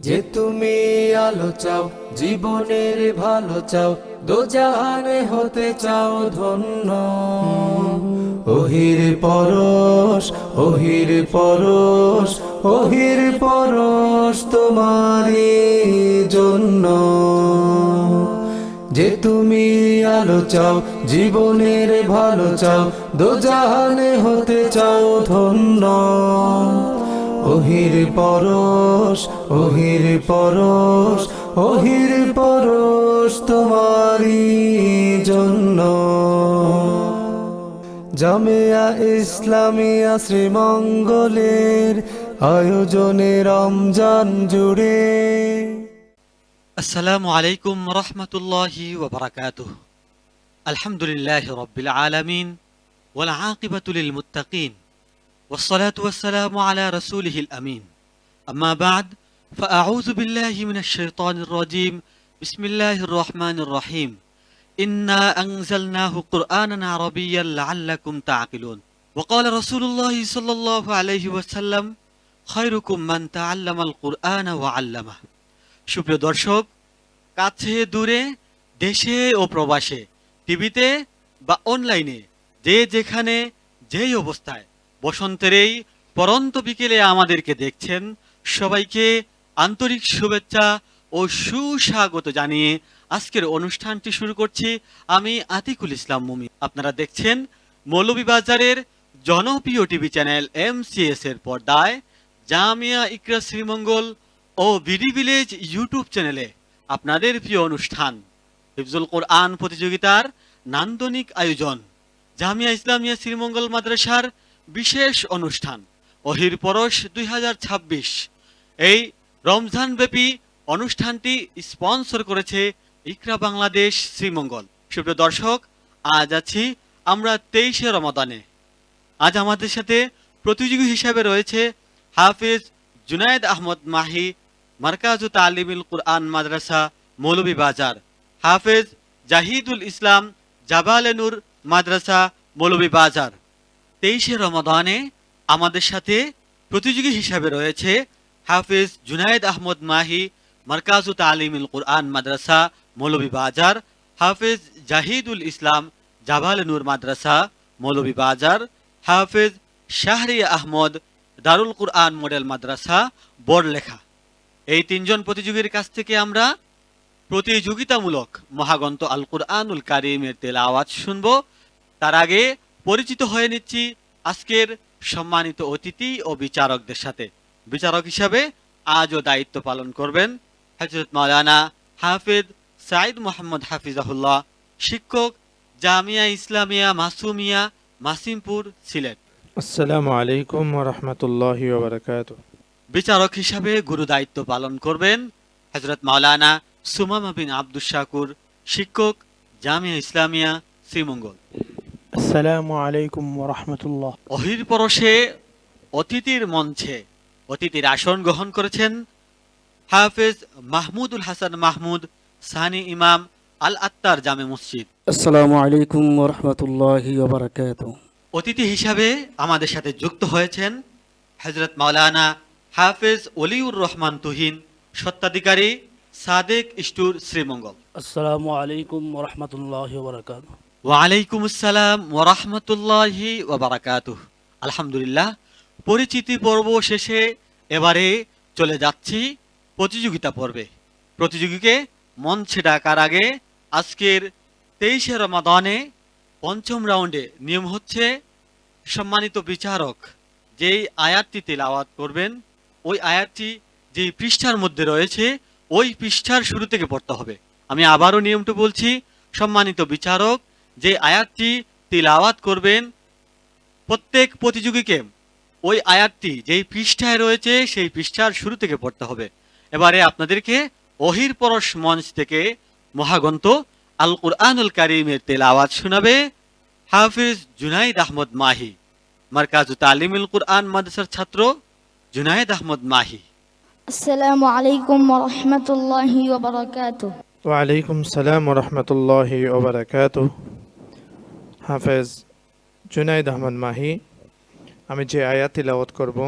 যে তুমি আলো চাও, জীবনের ভালো চাও, দোজাহানে হতে চাও ধন্য। ওহির পরশ, ওহির পরশ, ওহির পরশ তোমারই জন্য। যে তুমি আলো চাও, জীবনের ভালো চাও, দোজাহানে হতে চাও ধন্য। ওহির পরশ, ওহির পরশ, ওহির পরশ তোমারই জন্য। জামিয়া ইসলামিয়া শ্রীমঙ্গলের আয়োজনে রমজান জুড়ে। আসসালামু আলাইকুম রহমতুল্লাহি ওয়া বারাকাতুহু। আলহামদুলিল্লাহি রাব্বিল আলামিন ওয়াল আকিবাতু লিল মুত্তাকিন ওয়াসসালাতু ওয়াসসালামু আলা রাসূলিহিল আমিন। আম্মা বা'দ, ফাআউযু বিল্লাহি মিনাশ শাইতানির রাজীম। বিসমিল্লাহির রহমানির রহিম। ইন্না আনজালনাহু কুরআনান আরাবিয়্যান লাআল্লাকুম তা'কিলুন। ওয়া ক্বালা রাসূলুল্লাহি সাল্লাল্লাহু আলাইহি ওয়াসাল্লাম, খায়রুকুম মান তাআল্লামাল কুরআনা ওয়া 'আল্লামাহু। সুপ্রিয় দর্শক, কাছে দূরে, দেশে ও প্রবাসে, টিভিতে বা অনলাইনে, যে যেখানে যেই অবস্থায় বসন্তের এই পরন্ত বিকেলে আমাদেরকে দেখছেন, সবাইকে আন্তরিক শুভেচ্ছা ও সুস্বাগত জানিয়ে আজকের অনুষ্ঠানটি শুরু করছি আমি আতিকুল ইসলাম মুমিন। আপনারা দেখছেন মৌলভীবাজারের জনপ্রিয় টিভি চ্যানেল MCS এর পর্দায় জামিয়া ইকরা শ্রীমঙ্গল ও বিডি ভিলেজ ইউটিউব চ্যানেলে আপনাদের প্রিয় অনুষ্ঠান হিফজুল কোরআন প্রতিযোগিতার নান্দনিক আয়োজন, জামিয়া ইসলামিয়া শ্রীমঙ্গল মাদ্রাসার বিশেষ অনুষ্ঠান ওহির পরশ 2026। এই রমজানব্যাপী অনুষ্ঠানটি স্পন্সর করেছে ইকরা বাংলাদেশ শ্রীমঙ্গল। সুপ্রিয় দর্শক, আজ আছি আমরা 23শে রমাদানে। আজ আমাদের সাথে প্রতিযোগী হিসাবে রয়েছে হাফেজ জুনায়েদ আহমদ মাহি, মারকাজু তালিমুল কুরআন মাদ্রাসা মৌলভীবাজার, হাফেজ জাহিদুল ইসলাম, জাবালে নূর মাদ্রাসা মৌলভীবাজার। 23শে রমাদানে আমাদের সাথে প্রতিযোগী হিসাবে রয়েছে হাফেজ জুনায়েদ আহমদ মাহি, মারকাজু তালিমুল কুরআন মাদ্রাসা মৌলভীবাজার, হাফেজ জাহিদুল ইসলাম, জাবালে নূর মাদ্রাসা মৌলভীবাজার, হাফেজ শাহরিয়া আহমদ, দারুল কুরআন মডেল মাদ্রাসা বড়লেখা। এই তিনজন প্রতিযোগীর কাছ থেকে আমরা প্রতিযোগিতামূলক মহাগ্রন্থ আল কুরআনুল কারীমের তেলাওয়াত শুনব। তার আগে পরিচিত হয়ে নিচ্ছি আজকের সম্মানিত অতিথি ও বিচারকদের সাথে। বিচারক হিসাবে আজও দায়িত্ব পালন করবেন হযরত মাওলানা হাফেজ সাইদ মোহাম্মদ হাফিজাহুল্লাহ, শিক্ষক, জামিয়া ইসলামিয়া মাসুমিয়া, মাসিমপুর, সিলেট। আসসালামু আলাইকুম ওয়া রাহমাতুল্লাহি ওয়া বারাকাতুহু। বিচারক হিসাবে গুরু দায়িত্ব পালন করবেন হযরত মাওলানা সুমামা বিন আব্দুস শাকুর, শিক্ষক, জামিয়া ইসলামিয়া শ্রীমঙ্গল। আসসালামু আলাইকুম ওয়া রাহমাতুল্লাহ। অহির পরশে অতিথির মঞ্চে অতিথির আসন গ্রহণ করেছেন হাফেজ মাহমুদুল হাসান মাহমুদ, সানি ইমাম, আল আত্তার জামে মসজিদ। আসসালামু আলাইকুম ওয়া রাহমাতুল্লাহি ওয়া বারাকাতুহু। অতিথি হিসাবে আমাদের সাথে যুক্ত হয়েছেন হযরত মাওলানা হাফেজ ওলিউর রহমান তুহিন, স্বত্বাধিকারী, সাদেক স্টোর শ্রীমঙ্গল। আসসালামু আলাইকুম ওয়া রাহমাতুল্লাহি ওয়া বারাকাতুহু। ওয়ালাইকুম আসসালাম ওয়া রাহমাতুল্লাহি ওয়া বারাকাতুহু। আলহামদুলিল্লাহ, পরিচিতি পর্ব শেষে এবারে চলে যাচ্ছি প্রতিযোগিতা পর্বে। প্রতিযোগীকে মঞ্চে ডাকার আগে আজকের 23শে রমাদানে পঞ্চম রাউন্ডে নিয়ম হচ্ছে সম্মানিত বিচারক যেই আয়াতটি তেলাওয়াত করবেন, ওই আয়াতটি যেই পৃষ্ঠার মধ্যে রয়েছে ওই পৃষ্ঠার শুরু থেকে পড়তে হবে। আমি আবারও নিয়মটা বলছি, সম্মানিত বিচারক যে আয়াতটি তিলাওয়াত করবেন, প্রত্যেক প্রতিযোগীকে ওই আয়াতটি যেই পৃষ্ঠায় রয়েছে সেই পৃষ্ঠার শুরু থেকে পড়তে হবে। এবারে আপনাদেরকে ওহির পরশ মঞ্চ থেকে মহাগ্রন্থ আল কুরআনুল কারীমের তেলাওয়াত শোনাবে হাফিজ জুনায়েদ আহমদ মাহি, মারকাজু তালিমুল কুরআন মাদ্রাসার ছাত্র জুনায়েদ আহমদ মাহি। আসসালামু আলাইকুম ওয়া রাহমাতুল্লাহি ওয়া বারাকাতুহু। ওয়া আলাইকুম সালাম ওয়া রাহমাতুল্লাহি ওয়া বারাকাতুহু। হাফেজ জুনায়েদ আহমদ মাহি, আমি যে আয়াত তিলাওয়াত করব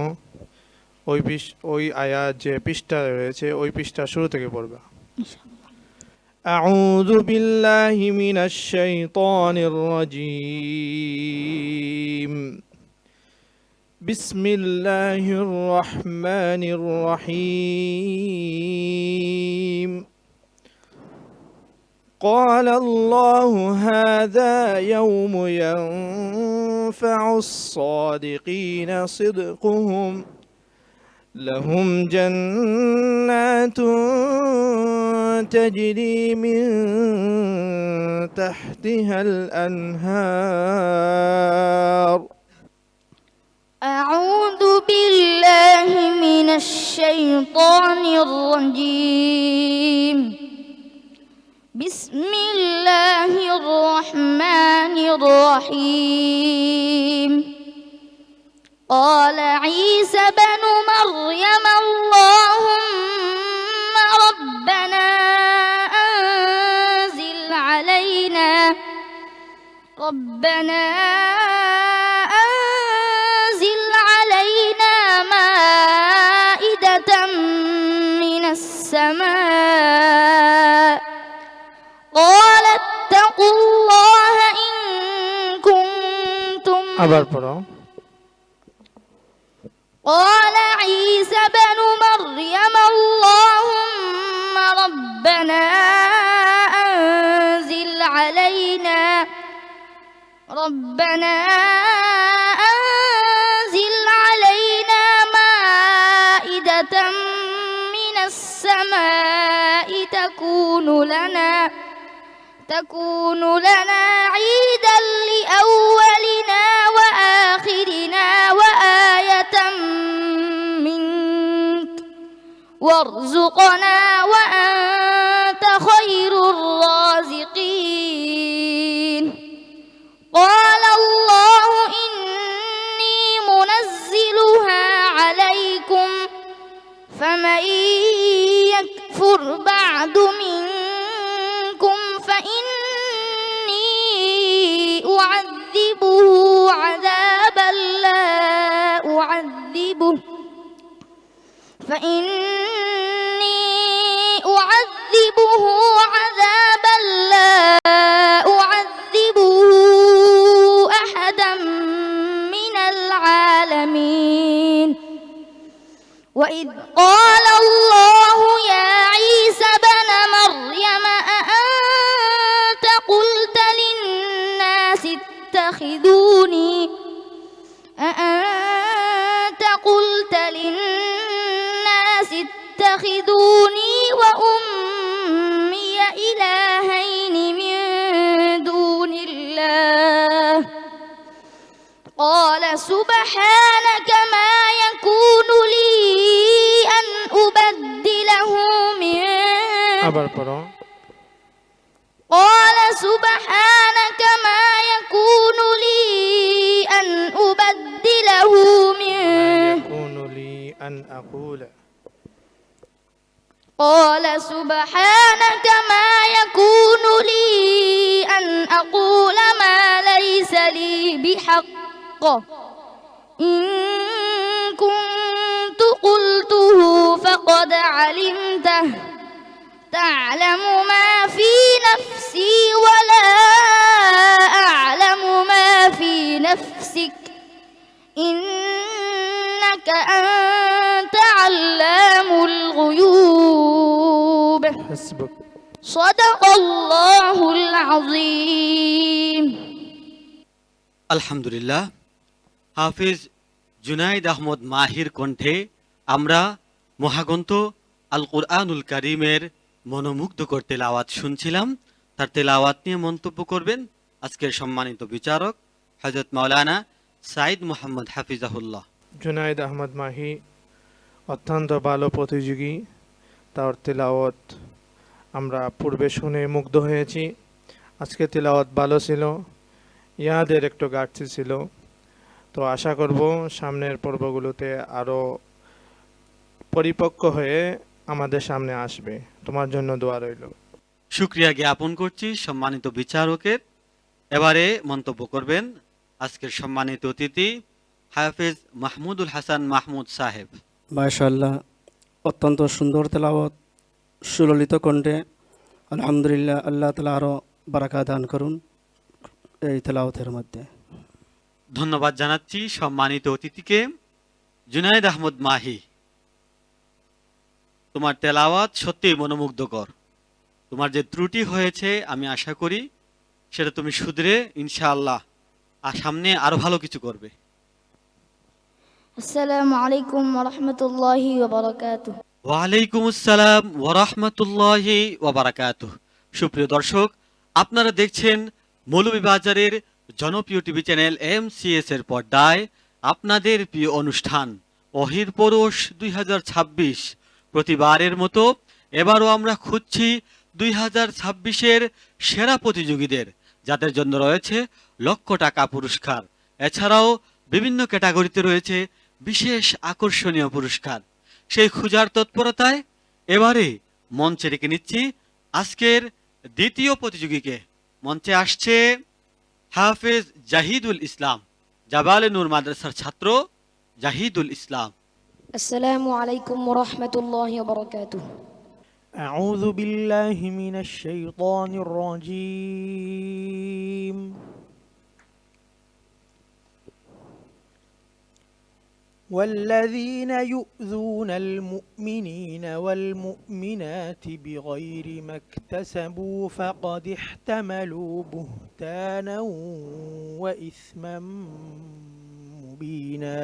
ওই আয়াত যে পৃষ্ঠা রয়েছে ওই পৃষ্ঠা শুরু থেকে পড়বা। আউযু বিল্লাহি মিনাশ শাইতানির রাজীম। বিসমিল্লাহির রহমানির রহিম। قال الله هذا يوم ينفع الصادقين صدقهم لهم جنات تجري من تحتها الأنهار. أعوذ بالله من الشيطان الرجيم. بسم الله الرحمن الرحيم. قال عيسى بن مريم اللهم ربنا أنزل علينا مائدة من السماء قال اتقوا الله إن كنتم. قال عيسى بن مريم اللهم ربنا أنزل علينا مائدة من السماء تكون لنا عيدا لأولنا وآخرنا وآية منك وارزقنا وأنت خير الرازقين. قال الله إني منزلها عليكم فمن يكفر بعد منكم فإني أعذبه عذابا لا أعذبه أحدا من العالمين. وإذ قال الله يا عيسى بن مريم أأنت قلت للناس اتخذوني وأمي إلهين من دون الله قال سبحانك ما يكون لي أن أبدله من قال سبحانك ما يكون لي أن أبدله من قال سبحانك ما يكون لي أن أقول ما ليس لي بحق إن كنت قلته فقد علمته تعلم ما في نفسي ولا أعلم ما في نفسك إنك أنت علام الغيوب. صدق الله العظيم. আলহামদুলিল্লাহ। হাফিজ জুনাইদ আহমদ মাহির কণ্ঠে আমরা মহাগ্রন্থ আল কুরআনুল কারীমের মনোমুগ্ধকর তেলাওয়াত শুনছিলাম। তার তেলাওয়াত নিয়ে মন্তব্য করবেন আজকের সম্মানিত বিচারক হযরত মাওলানা সাইদ মুহাম্মদ হাফিজাহুল্লাহ। জুনাইদ আহমদ মাহি অত্যন্ত ভালো প্রতিযোগী। তার তেলাওয়াত আমরা পূর্বে শুনে মুগ্ধ হয়েছি। আজকে তেলাওয়াত ভালো ছিল, ইয়াদের একটু ঘাটতি ছিল। তো আশা করব সামনের পর্বগুলোতে আরও পরিপক্ক হয়ে আমাদের সামনে আসবে। তোমার জন্য দোয়া রইল। শুকরিয়া জ্ঞাপন করছি সম্মানিত বিচারকের। এবারে মন্তব্য করবেন আজকের সম্মানিত অতিথি হাফেজ মাহমুদুল হাসান মাহমুদ সাহেব। মাশাআল্লাহ, অত্যন্ত সুন্দর তেলাওয়াত, সুললিত কণ্ঠে। আলহামদুলিল্লাহ, আল্লাহ তাআলা আরও বারাকা দান করুন এই তেলাওয়াতের মধ্যে। ধন্যবাদ জানাচ্ছি সম্মানিত অতিথিকে। জুনায়েদ আহমদ মাহি, তোমার তেলাওয়াত সত্যিই মনোমুগ্ধকর। তোমার যে ত্রুটি হয়েছে আমি আশা করি সেটা তুমি শুধরে ইনশাআল্লাহ আর সামনে আরো ভালো কিছু করবে। আসসালামু আলাইকুম ওয়া রাহমাতুল্লাহি ওয়া বারাকাতুহু। ওয়ালাইকুম আসসালাম ওয়া রাহমাতুল্লাহি ওয়া বারাকাতুহু। সুপ্রিয় দর্শক, আপনারা দেখছেন মৌলভীবাজারের জনপ্রিয় টিভি চ্যানেল MCS এর পর্দায় আপনাদের প্রিয় অনুষ্ঠান অহির পরশ 2026। প্রতিবারের মতো এবারও আমরা খুঁজছি 2026-এর সেরা প্রতিযোগীদের, যাদের জন্য রয়েছে লক্ষ টাকা পুরস্কার। এছাড়াও বিভিন্ন ক্যাটাগরিতে রয়েছে বিশেষ আকর্ষণীয় পুরস্কার। সেই খুঁজার তৎপরতায় এবারে মঞ্চে রেখে নিচ্ছি আজকের দ্বিতীয় প্রতিযোগীকে। মঞ্চে আসছে হাফেজ জাহিদুল ইসলাম, জাবালে নূর মাদ্রাসার ছাত্র জাহিদুল ইসলাম। আসসালামু আলাইকুম ওয়া রাহমাতুল্লাহি ওয়া বারাকাতুহু। أعوذ بالله من الشيطان الرجيم. والذين يؤذون المؤمنين والمؤمنات بغير ما اكتسبوا فقد احتملوا بهتانا وإثما مبينا.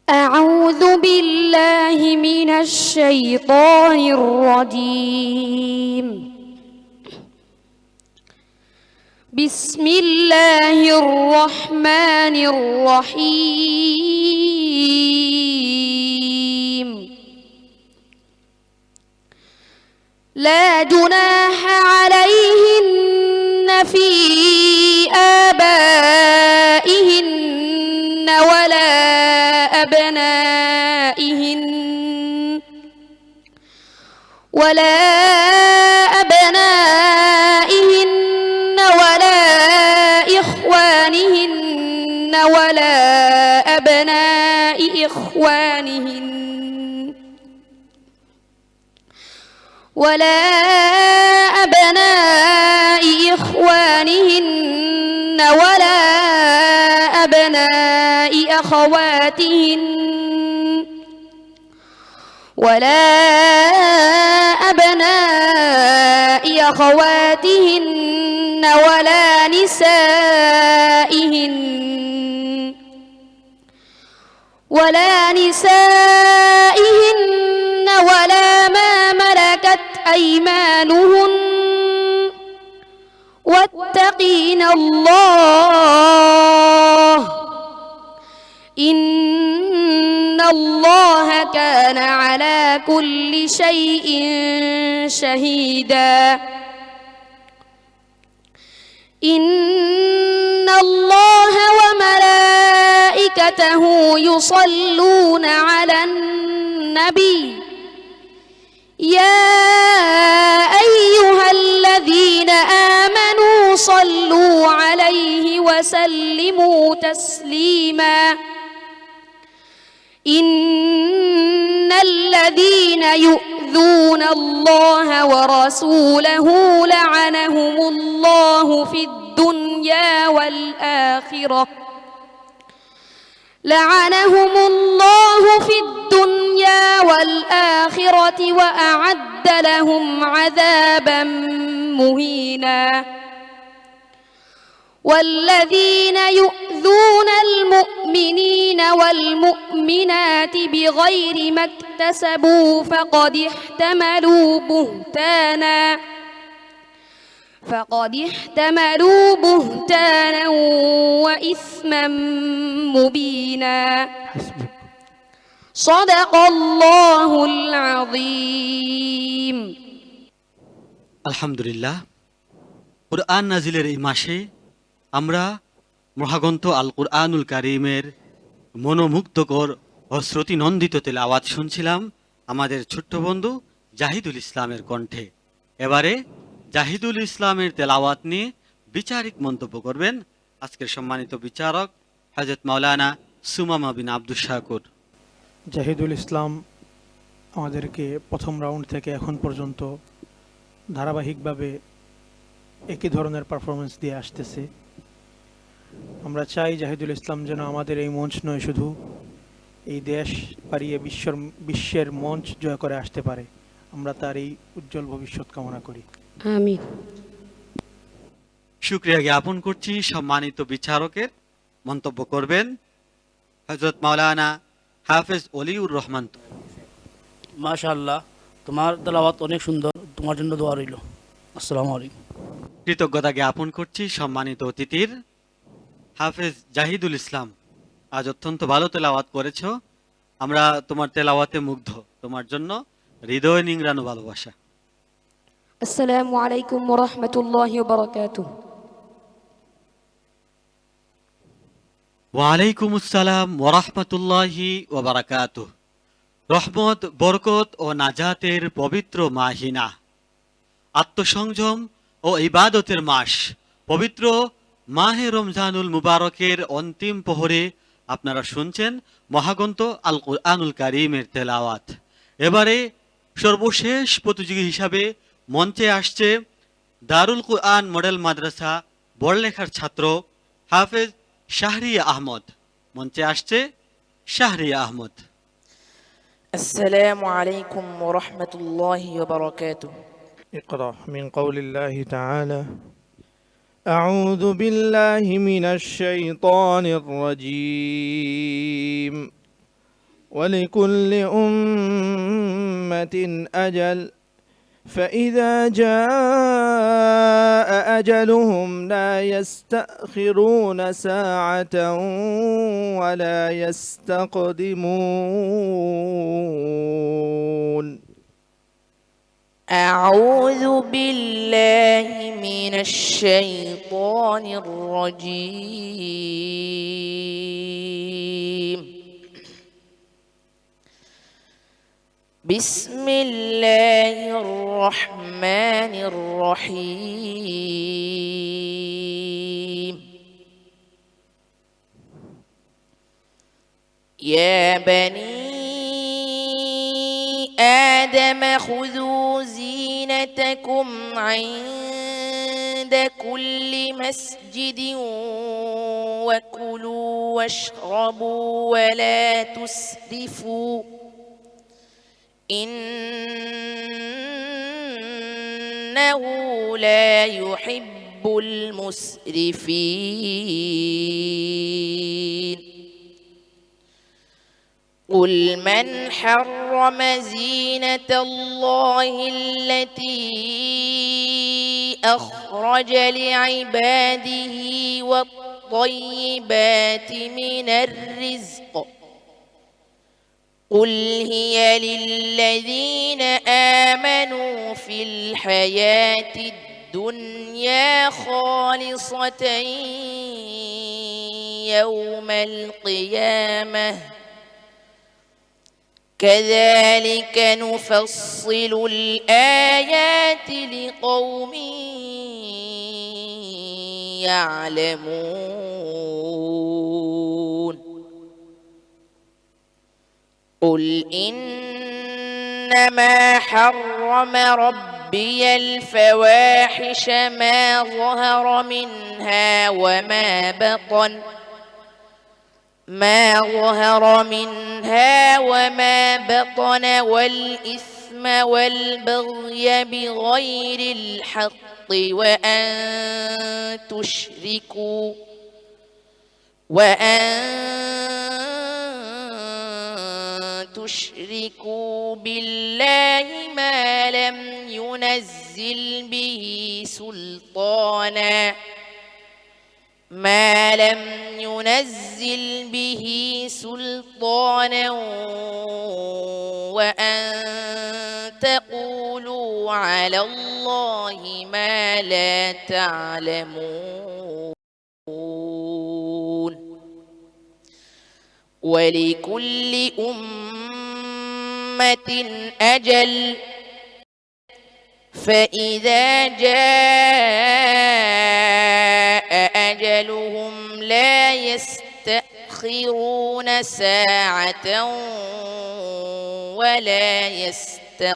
أعوذ بالله من الشيطان الرجيم. بسم الله الرحمن الرحيم. لا جناح عليهن في آبائهن ولا أبنائهن ولا إخوانهن ولا أبناء إخوانهن ولا أبناء إخوانهن ولا أبناء أخواتهن ولا أبناء أخواتهن ولا نسائهن ولا ما ملكت أيمانهن واتقين الله إن الله كان على كل شيء شهيدا. إن الله وملائكته يصلون على النبي يا أيها الذين آمنوا صلوا عليه وسلموا تسليما. إن الذين يؤذون الله ورسوله لعنهم الله في الدنيا والآخرة وأعد لهم عذابا مهينا. والذين يؤذون المؤمنين والمؤمنات بغير ما اكتسبوا فقد احتملوا بهتانا وإثما مبينا. صدق الله العظيم. আলহামদুলিল্লাহ, কুরআন নাজিলের এই মাসে আমরা মহাগ্রন্থ আল কুরআনুল কারীমের মনোমুগ্ধকর ও শ্রুতিনন্দিত তেলাওয়াত শুনছিলাম আমাদের ছোট্ট বন্ধু জাহিদুল ইসলামের কণ্ঠে। এবারে জাহিদুল ইসলামের তেলাওয়াত নিয়ে বিচারিক মন্তব্য করবেন আজকের সম্মানিত বিচারক হযরত মাওলানা সুমামা বিন আব্দুশ শাকুর। জাহিদুল ইসলাম আমাদেরকে প্রথম রাউন্ড থেকে এখন পর্যন্ত ধারাবাহিকভাবে একই ধরনের পারফরমেন্স দিয়ে আসতেছে। আমরা চাই জাহিদুল ইসলাম যেন আমাদের এই মঞ্চ নয়, শুধু এই দেশ পারিয়ে বিশ্বের মঞ্চ জয় করে আসতে পারে। আমরা তার এই উজ্জ্বল ভবিষ্যৎ কামনা করি। আমিন। শুকরিয়া জ্ঞাপন করছি। সম্মানিত বিচারকের মন্তব্য করবেন হযরত মাওলানা হাফেজ অলিউর রহমান। মাশাআল্লাহ, তোমার তেলাওয়াত অনেক সুন্দর, তোমার জন্য দোয়া রইল। আসসালামু আলাইকুম। কৃতজ্ঞতা জ্ঞাপন করছি সম্মানিত অতিথির। হাফেজ জাহিদুল ইসলাম, আজ অত্যন্ত ভালো তেলাওয়াত করেছ। আমরা তোমার তেলাওয়াতে মুগ্ধ। তোমার জন্য হৃদয় নিংড়ানো ভালোবাসা। আসসালামু আলাইকুম ওয়া রাহমাতুল্লাহি ওয়া বারাকাতুহু। ওয়ালাইকুম আসসালাম ওয়া রাহমাতুল্লাহি ওয়া বারাকাতুহু। রহমত, বরকত ও নাজাতের পবিত্র মাহিনা, আত্মসংযম ও ইবাদতের মাস, পবিত্র মাহে রমজানুল মুবারকের অন্তিম প্রহরে আপনারা শুনছেন মহাগ্রন্থ আল কুরআনুল কারীমের তেলাওয়াত। এবারে সর্বশেষ প্রতিযোগী হিসাবে মঞ্চে আসছে দারুল কুরআন মডেল মাদ্রাসা বড়লেখার ছাত্র হাফেজ শাহরিয়া আহমদ। মঞ্চে আসছে শাহরিয়া আহমদ। السلام عليكم ورحمة الله وبركاته. اقرأ من قول الله تعالى: أعوذ بالله من الشيطان الرجيم. ولكل أمة أجل فإذا جاء أجلهم لا يستأخرون ساعة ولا يستقدمون. أعوذ بالله من الشيطان الرجيم. بسم الله الرحمن الرحيم. يا بني آدم خذوا زينتكم عند كل مسجد وكلوا واشربوا ولا تسرفوا إنه لا يحب المسرفين. قل من حرم زينة الله التي أخرج لعباده والطيبات من الرزق قل هي للذين آمنوا في الحياة الدنيا خالصة يوم القيامة كذلك نفصل الآيات لقوم يعلمون. قل إنما حرم ربي الفواحش ما ظهر منها وما بطن والإثم والبغي بغير الحق وأن تشركوا بالله ما لم ينزل به سلطانا وأن تقولوا على الله ما لا تعلمون. ولكل أمة أجل فإذا جاء أجلهم لا يستأخرون يستأخرون ساعة ولا يستقدمون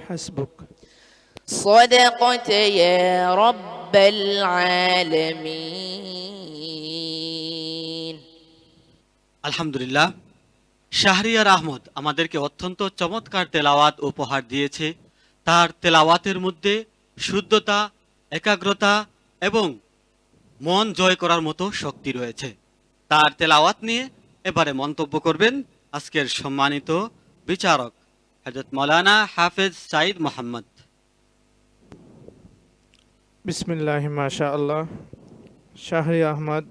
حسبك. صدقت يا رب العالمين. আলহামদুলিল্লাহ, শাহরিয়ার আহমদ আমাদেরকে অত্যন্ত চমৎকার তেলাওয়াত উপহার দিয়েছে। তার তেলাওয়াতের মধ্যে শুদ্ধতা, একাগ্রতা এবং মন জয় করার মতো শক্তি রয়েছে। তার তেলাওয়াত নিয়ে এবারে মন্তব্য করবেন আজকের সম্মানিত বিচারক হযরত মাওলানা হাফেজ সাইদ মোহাম্মদ। বিসমিল্লাহ মাশা আল্লাহ। শাহরি আহমদ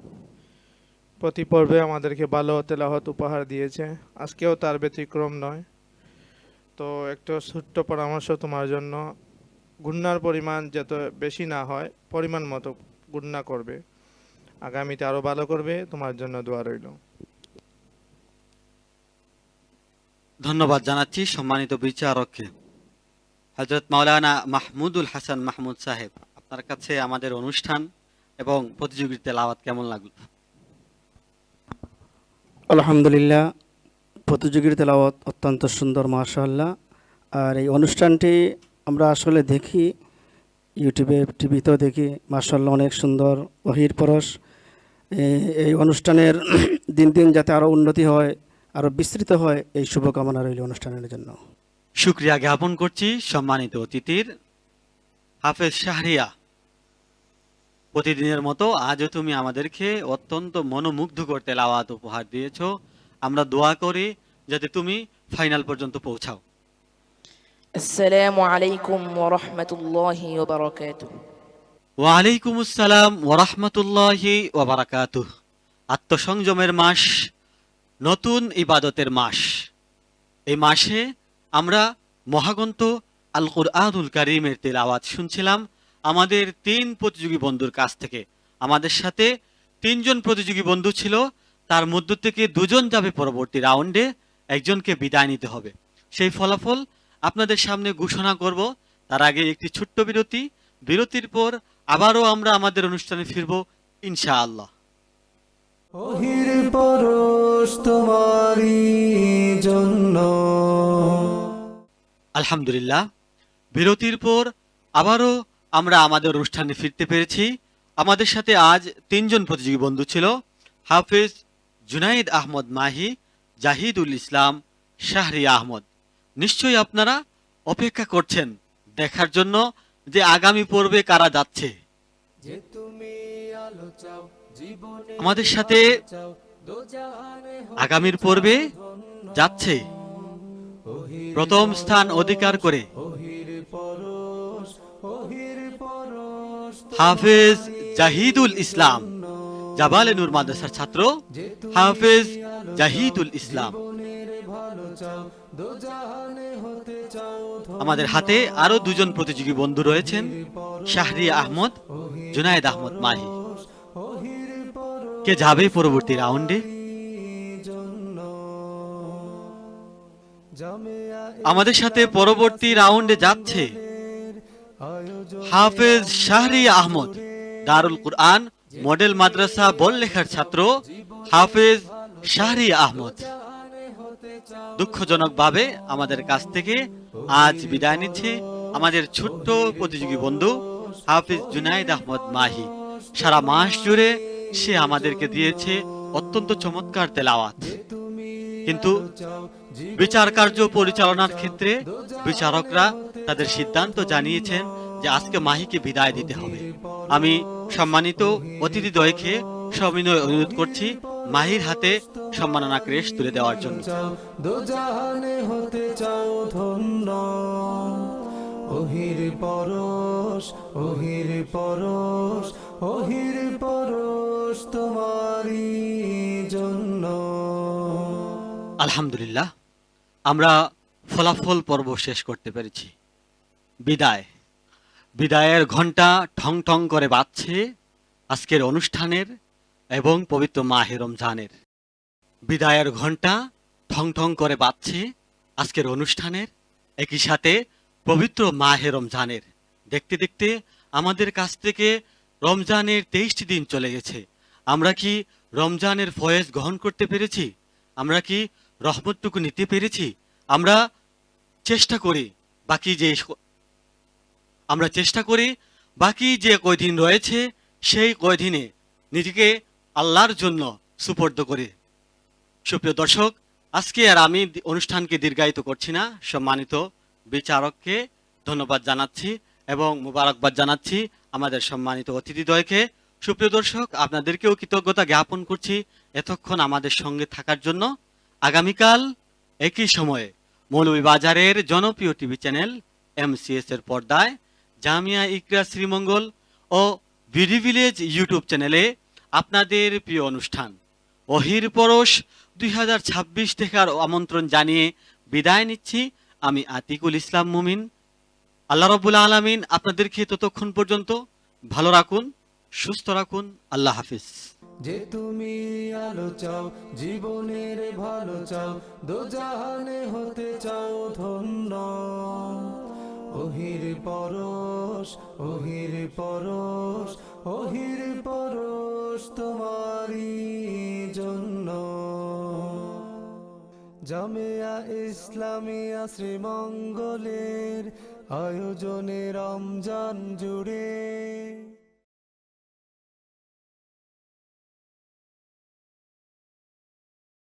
প্রতি পর্বে আমাদেরকে ভালো তেলাওয়াত উপহার দিয়েছে, আজকেও তার ব্যতিক্রম নয়। তো একটা ছোট্ট পরামর্শ তোমার জন্য, গুন্নার পরিমাণ যত বেশি না হয় পরিমাণ মতো গুন্না করবে, আগামীতে আরও ভালো করবে, তোমার জন্য দোয়া রইল। ধন্যবাদ জানাচ্ছি সম্মানিত বিচারককে। হযরত মাওলানা মাহমুদুল হাসান মাহমুদ সাহেব, আপনার কাছে আমাদের অনুষ্ঠান এবং প্রতিযোগিতার তেলাওয়াত কেমন লাগলো? আলহামদুলিল্লাহ, প্রতিযোগীর তেলাওয়াত অত্যন্ত সুন্দর মাশাআল্লাহ। আর এই অনুষ্ঠানটি আমরা আসলে দেখি ইউটিউবে, টিভিতেও দেখি, মাশাআল্লাহ অনেক সুন্দর, ওহির পরশ। এই অনুষ্ঠানের দিন দিন যাতে আরও উন্নতি হয়, আরও বিস্তৃত হয়, এই শুভকামনা রইল অনুষ্ঠানের জন্য। শুকরিয়া জ্ঞাপন করছি সম্মানিত অতিথির। হাফেজ শাহরিয়া, প্রতিদিনের মতো আজও তুমি আমাদেরকে অত্যন্ত মনোমুগ্ধকর তেলাওয়াত উপহার দিয়েছো। আমরা দোয়া করি যাতে তুমি ফাইনাল পর্যন্ত পৌঁছাও। السلام عليكم ورحمة الله وبركاته. ওয়ালাইকুম আসসালাম ওয়া রাহমাতুল্লাহি ওয়া বারাকাতুহু। আত্মসংযমের মাস, নতুন ইবাদতের মাস। এই মাসে আমরা মহাগ্রন্থ আল কুরআনুল কারীমের তেলাওয়াত শুনছিলাম আমাদের 3 প্রতিযোগী বন্ধুর কাছ থেকে। আমাদের সাথে 3 জন প্রতিযোগী বন্ধু ছিল, তার মধ্য থেকে 2 জন যাবে পরবর্তী রাউন্ডে, একজনকে বিদায় নিতে হবে। সেই ফলাফল আপনাদের সামনে ঘোষণা করব। তার আগে একটি ছোট্ট বিরতি, বিরতির পর আবারও আমরা আমাদের অনুষ্ঠানে ফিরব ইনশাআল্লাহ। ওহির পরশ তোমারই জন্য। আলহামদুলিল্লাহ, বিরতির পর আবারও আমরা আমাদের অনুষ্ঠানে ফিরতে পেরেছি। আমাদের সাথে আজ 3 জন প্রতিযোগী বন্ধু ছিল, হাফেজ জুনাইদ আহমদ মাহি, জাহিদুল ইসলাম, শাহরিয়া আহমদ। নিশ্চয়ই আপনারা অপেক্ষা করছেন দেখার জন্য যে আগামী পর্বে কারা যাচ্ছে। যে তুমি আলো চাও জীবনে, আমাদের সাথে চাও দোজাহানে আগামীর পর্বে যাচ্ছে প্রথম স্থান অধিকার করে ওহির পরশ, ওহির পরশ হাফেজ জাহিদুল ইসলাম, জাবালে নূর মাদ্রাসার ছাত্র হাফেজ জাহিদুল ইসলাম। ভালো চাও দোজাহানে হতে চাও। আমাদের হাতে আরো 2 জন প্রতিযোগী বন্ধু রয়েছেন, শাহরিয়া আহমদ, জুনায়েদ আহমদ মাহি। কে যাবে পরবর্তী রাউন্ডে? আমাদের সাথে পরবর্তী রাউন্ডে যাচ্ছে হাফেজ শাহরিয়া আহমদ, দারুল কুরআন মডেল মাদ্রাসা বললেখার ছাত্র হাফেজ শাহরিয়া আহমদ। দুঃখজনকভাবে আমাদের কাছ থেকে আজ বিদায় নিচ্ছে আমাদের ছোট্ট প্রতিযোগী বন্ধু হাফেজ জুনায়েদ আহমদ মাহি। সারা মাস জুড়ে সে আমাদেরকে দিয়েছে অত্যন্ত চমৎকার তেলাওয়াত, কিন্তু বিচার কার্য পরিচালনার ক্ষেত্রে বিচারকরা তাদের সিদ্ধান্ত জানিয়েছেন যে আজকে মাহিকে বিদায় দিতে হবে। আমি সম্মানিত অতিথিদ্বয়কে সবিনয় অনুরোধ করছি মাহির হাতে সম্মাননা ক্রেশ তুলে দেওয়ার জন্য। দোজাহানে হতে চাও ধন্য, ওহির পরশ, ওহির পরশ, ওহির পরশ তোমারই জন্য। আলহামদুলিল্লাহ, আমরা ফলাফল পর্ব শেষ করতে পেরেছি। বিদায়, বিদায়ের ঘন্টা ঠং ঠং করে বাজছে আজকের অনুষ্ঠানের এবং পবিত্র মাহে রমজানের। বিদায়ের ঘন্টা ঠং ঠং করে বাজছে আজকের অনুষ্ঠানের, একই সাথে পবিত্র মাহে রমজানের। দেখতে দেখতে আমাদের কাছ থেকে রমজানের 23টি দিন চলে গেছে। আমরা কি রমজানের ফয়েজ গ্রহণ করতে পেরেছি? আমরা কি রহমতটুকু নিতে পেরেছি? আমরা চেষ্টা করি বাকি যে কয়দিন রয়েছে সেই কয়দিনে নিজেকে আল্লাহর জন্য সুপর্দ করি। সুপ্রিয় দর্শক, আজকে আর আমি অনুষ্ঠানকে দীর্ঘায়িত করছি না। সম্মানিত বিচারককে ধন্যবাদ জানাচ্ছি এবং মুবারকবাদ জানাচ্ছি আমাদের সম্মানিত অতিথিদ্বয়কে। সুপ্রিয় দর্শক, আপনাদেরকেও কৃতজ্ঞতা জ্ঞাপন করছি এতক্ষণ আমাদের সঙ্গে থাকার জন্য। আগামীকাল একই সময়ে মৌলভীবাজারের জনপ্রিয় টিভি চ্যানেল MCS এর পর্দায় জামিয়া ইকরা শ্রীমঙ্গল ও বিডি ভিলেজ ইউটিউব চ্যানেলে আপনাদের প্রিয় অনুষ্ঠান ওহির পরশ 2026 দেখার আমন্ত্রণ জানিয়ে বিদায় নিচ্ছি। আমি আতিকুল ইসলাম মুমিন। আল্লাহ রাব্বুল আলামিন আপনাদেরকে ততক্ষণ পর্যন্ত ভালো রাখুন, সুস্থ রাখুন। আল্লাহ হাফিজ। যে তুমি আলো চাও, জীবনের ভালো চাও, দোজাহানে হতে চাও ধন্য। ওহির পরশ, ওহির পরশ, ওহির পরশ তোমারই জন্য। জামিয়া ইসলামিয়া শ্রীমঙ্গলের আয়োজনে রমজান জুড়ে